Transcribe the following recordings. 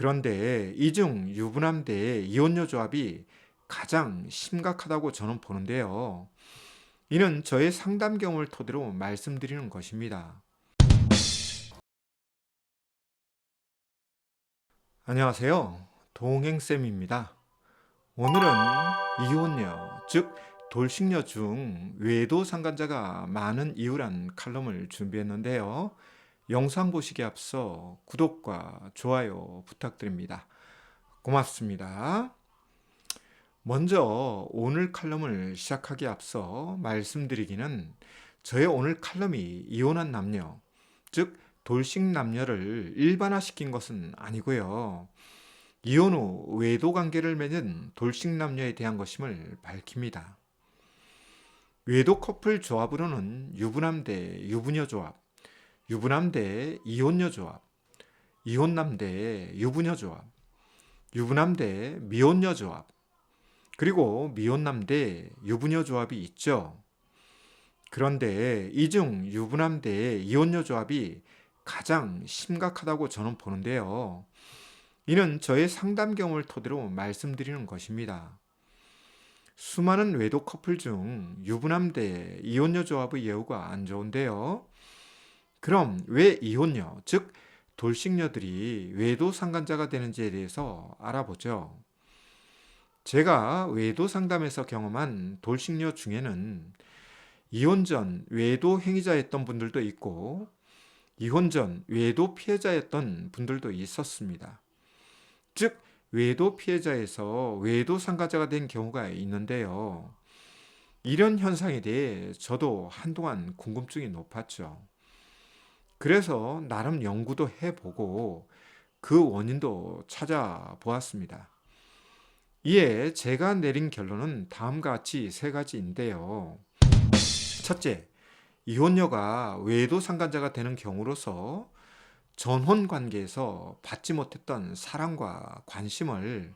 그런데 이중 유부남대 이혼녀 조합이 가장 심각하다고 저는 보는데요. 이는 저의 상담 경험을 토대로 말씀드리는 것입니다. 안녕하세요. 동행쌤입니다. 오늘은 이혼녀, 즉 돌싱녀 중 외도 상간자가 많은 이유란 칼럼을 준비했는데요. 영상 보시기에 앞서 구독과 좋아요 부탁드립니다. 고맙습니다. 먼저 오늘 칼럼을 시작하기에 앞서 말씀드리기는 저의 오늘 칼럼이 이혼한 남녀, 즉 돌싱 남녀를 일반화시킨 것은 아니고요. 이혼 후 외도 관계를 맺은 돌싱 남녀에 대한 것임을 밝힙니다. 외도 커플 조합으로는 유부남 대 유부녀 조합, 유부남 대 이혼녀 조합, 이혼남 대 유부녀 조합, 유부남 대 미혼녀 조합, 그리고 미혼남 대 유부녀 조합이 있죠. 그런데 이 중 유부남 대 이혼녀 조합이 가장 심각하다고 저는 보는데요. 이는 저의 상담 경험을 토대로 말씀드리는 것입니다. 수많은 외도 커플 중 유부남 대 이혼녀 조합의 예후가 안 좋은데요. 그럼 왜 이혼녀, 즉 돌싱녀들이 외도 상간자가 되는지에 대해서 알아보죠. 제가 외도 상담에서 경험한 돌싱녀 중에는 이혼 전 외도 행위자였던 분들도 있고 이혼 전 외도 피해자였던 분들도 있었습니다. 즉 외도 피해자에서 외도 상가자가 된 경우가 있는데요. 이런 현상에 대해 저도 한동안 궁금증이 높았죠. 그래서 나름 연구도 해보고 그 원인도 찾아보았습니다. 이에 제가 내린 결론은 다음과 같이 세 가지인데요. 첫째, 이혼녀가 외도 상간자가 되는 경우로서 전혼 관계에서 받지 못했던 사랑과 관심을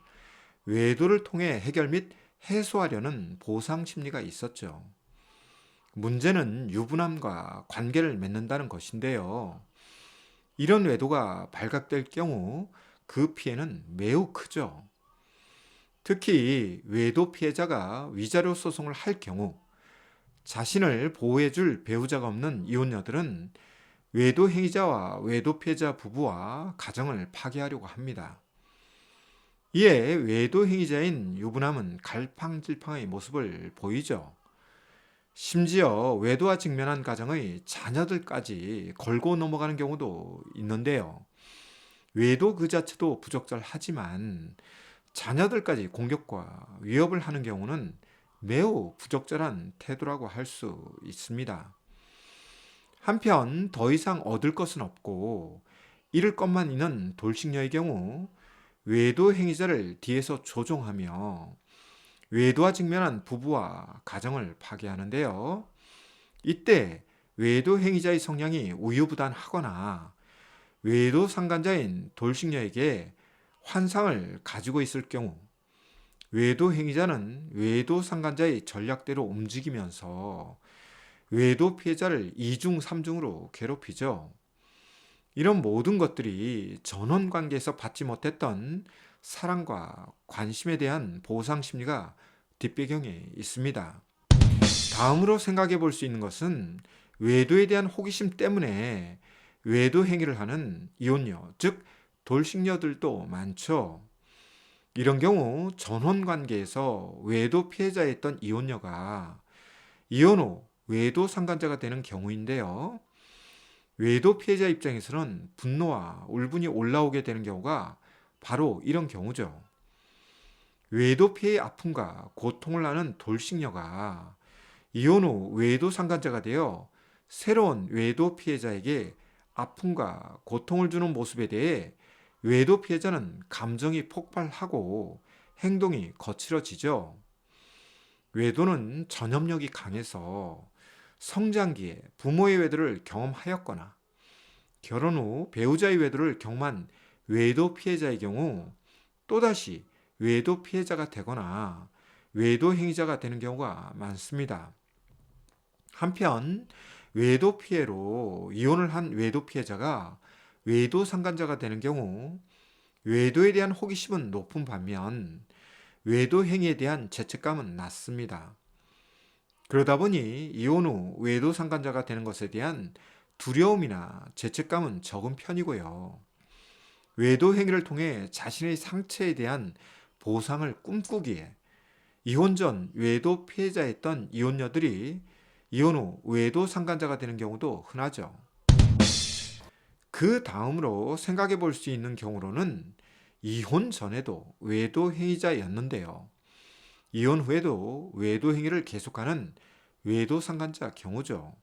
외도를 통해 해결 및 해소하려는 보상 심리가 있었죠. 문제는 유부남과 관계를 맺는다는 것인데요. 이런 외도가 발각될 경우 그 피해는 매우 크죠. 특히 외도 피해자가 위자료 소송을 할 경우 자신을 보호해줄 배우자가 없는 이혼녀들은 외도 행위자와 외도 피해자 부부와 가정을 파괴하려고 합니다. 이에 외도 행위자인 유부남은 갈팡질팡의 모습을 보이죠. 심지어 외도와 직면한 가정의 자녀들까지 걸고 넘어가는 경우도 있는데요. 외도 그 자체도 부적절하지만 자녀들까지 공격과 위협을 하는 경우는 매우 부적절한 태도라고 할 수 있습니다. 한편 더 이상 얻을 것은 없고 잃을 것만 있는 돌싱녀의 경우 외도 행위자를 뒤에서 조종하며 외도와 직면한 부부와 가정을 파괴하는데요. 이때 외도 행위자의 성향이 우유부단하거나 외도 상간자인 돌싱녀에게 환상을 가지고 있을 경우 외도 행위자는 외도 상간자의 전략대로 움직이면서 외도 피해자를 이중 삼중으로 괴롭히죠. 이런 모든 것들이 전원 관계에서 받지 못했던 사랑과 관심에 대한 보상 심리가 뒷배경에 있습니다. 다음으로 생각해 볼 수 있는 것은 외도에 대한 호기심 때문에 외도 행위를 하는 이혼녀, 즉 돌싱녀들도 많죠. 이런 경우 전원 관계에서 외도 피해자였던 이혼녀가 이혼 후 외도 상간자가 되는 경우인데요. 외도 피해자 입장에서는 분노와 울분이 올라오게 되는 경우가 바로 이런 경우죠. 외도 피해의 아픔과 고통을 나는 돌싱녀가 이혼 후 외도 상간자가 되어 새로운 외도 피해자에게 아픔과 고통을 주는 모습에 대해 외도 피해자는 감정이 폭발하고 행동이 거칠어지죠. 외도는 전염력이 강해서 성장기에 부모의 외도를 경험하였거나 결혼 후 배우자의 외도를 경험한 외도 피해자의 경우 또다시 외도 피해자가 되거나 외도 행위자가 되는 경우가 많습니다. 한편 외도 피해로 이혼을 한 외도 피해자가 외도 상간자가 되는 경우 외도에 대한 호기심은 높은 반면 외도 행위에 대한 죄책감은 낮습니다. 그러다 보니 이혼 후 외도 상간자가 되는 것에 대한 두려움이나 죄책감은 적은 편이고요. 외도 행위를 통해 자신의 상처에 대한 보상을 꿈꾸기에 이혼 전 외도 피해자였던 이혼녀들이 이혼 후 외도 상간자가 되는 경우도 흔하죠. 그 다음으로 생각해 볼 수 있는 경우로는 이혼 전에도 외도 행위자였는데요. 이혼 후에도 외도 행위를 계속하는 외도 상간자 경우죠.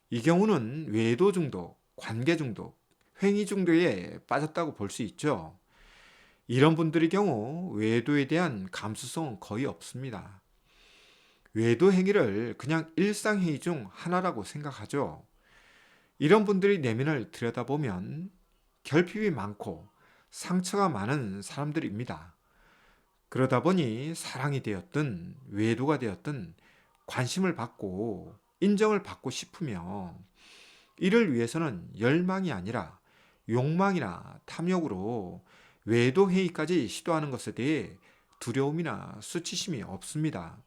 이 경우는 외도 중독, 관계 중독, 행위 중독에 빠졌다고 볼 수 있죠. 이런 분들의 경우 외도에 대한 감수성은 거의 없습니다. 외도 행위를 그냥 일상 행위 중 하나라고 생각하죠. 이런 분들의 내면을 들여다보면 결핍이 많고 상처가 많은 사람들입니다. 그러다 보니 사랑이 되었든 외도가 되었든 관심을 받고 인정을 받고 싶으며 이를 위해서는 열망이 아니라 욕망이나 탐욕으로 외도 행위까지 시도하는 것에 대해 두려움이나 수치심이 없습니다.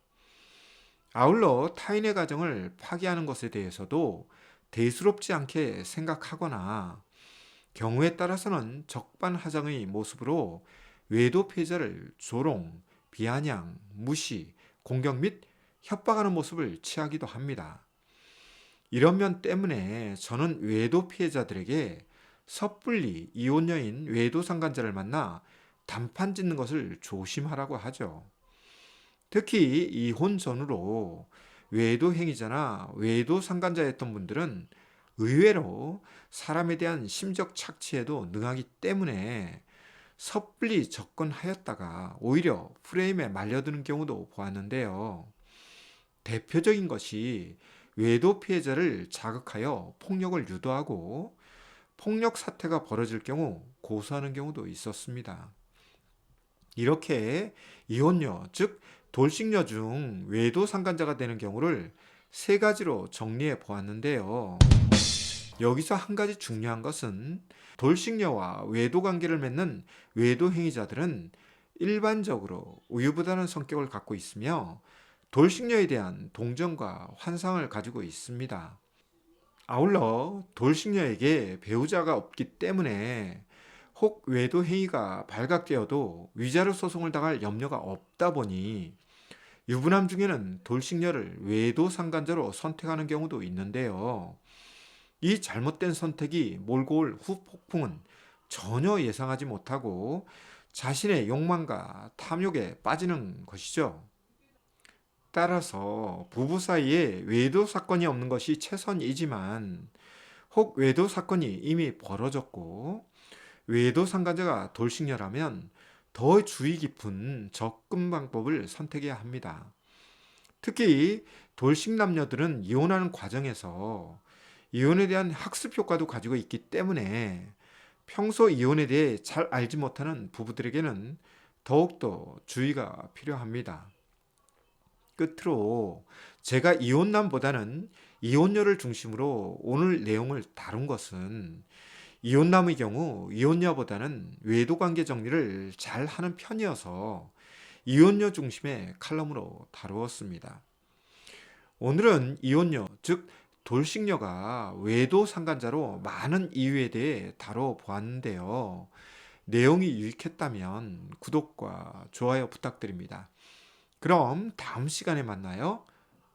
아울러 타인의 가정을 파괴하는 것에 대해서도 대수롭지 않게 생각하거나 경우에 따라서는 적반하장의 모습으로 외도 피해자를 조롱, 비아냥, 무시, 공격 및 협박하는 모습을 취하기도 합니다. 이런 면 때문에 저는 외도 피해자들에게 섣불리 이혼녀인 외도 상간자를 만나 단판 짓는 것을 조심하라고 하죠. 특히 이혼 전후로 외도 행위자나 외도 상간자였던 분들은 의외로 사람에 대한 심적 착취에도 능하기 때문에 섣불리 접근하였다가 오히려 프레임에 말려드는 경우도 보았는데요. 대표적인 것이 외도 피해자를 자극하여 폭력을 유도하고 폭력 사태가 벌어질 경우 고소하는 경우도 있었습니다. 이렇게 이혼녀, 즉 돌싱녀 중 외도 상간자가 되는 경우를 세 가지로 정리해 보았는데요. 여기서 한 가지 중요한 것은 돌싱녀와 외도 관계를 맺는 외도 행위자들은 일반적으로 우유부단한 성격을 갖고 있으며 돌싱녀에 대한 동정과 환상을 가지고 있습니다. 아울러 돌싱녀에게 배우자가 없기 때문에 혹 외도 행위가 발각되어도 위자료 소송을 당할 염려가 없다 보니 유부남 중에는 돌싱녀를 외도 상간자로 선택하는 경우도 있는데요. 이 잘못된 선택이 몰고 올 후폭풍은 전혀 예상하지 못하고 자신의 욕망과 탐욕에 빠지는 것이죠. 따라서 부부 사이에 외도 사건이 없는 것이 최선이지만 혹 외도 사건이 이미 벌어졌고 외도 상간자가 돌싱녀라면 더 주의 깊은 접근 방법을 선택해야 합니다. 특히 돌싱 남녀들은 이혼하는 과정에서 이혼에 대한 학습 효과도 가지고 있기 때문에 평소 이혼에 대해 잘 알지 못하는 부부들에게는 더욱더 주의가 필요합니다. 끝으로 제가 이혼남보다는 이혼녀를 중심으로 오늘 내용을 다룬 것은 이혼남의 경우 이혼녀보다는 외도관계 정리를 잘 하는 편이어서 이혼녀 중심의 칼럼으로 다루었습니다. 오늘은 이혼녀, 즉 돌싱녀가 외도 상간자로 많은 이유에 대해 다뤄보았는데요. 내용이 유익했다면 구독과 좋아요 부탁드립니다. 그럼 다음 시간에 만나요.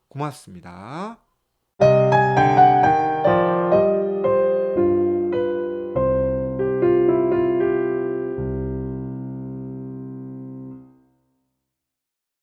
고맙습니다.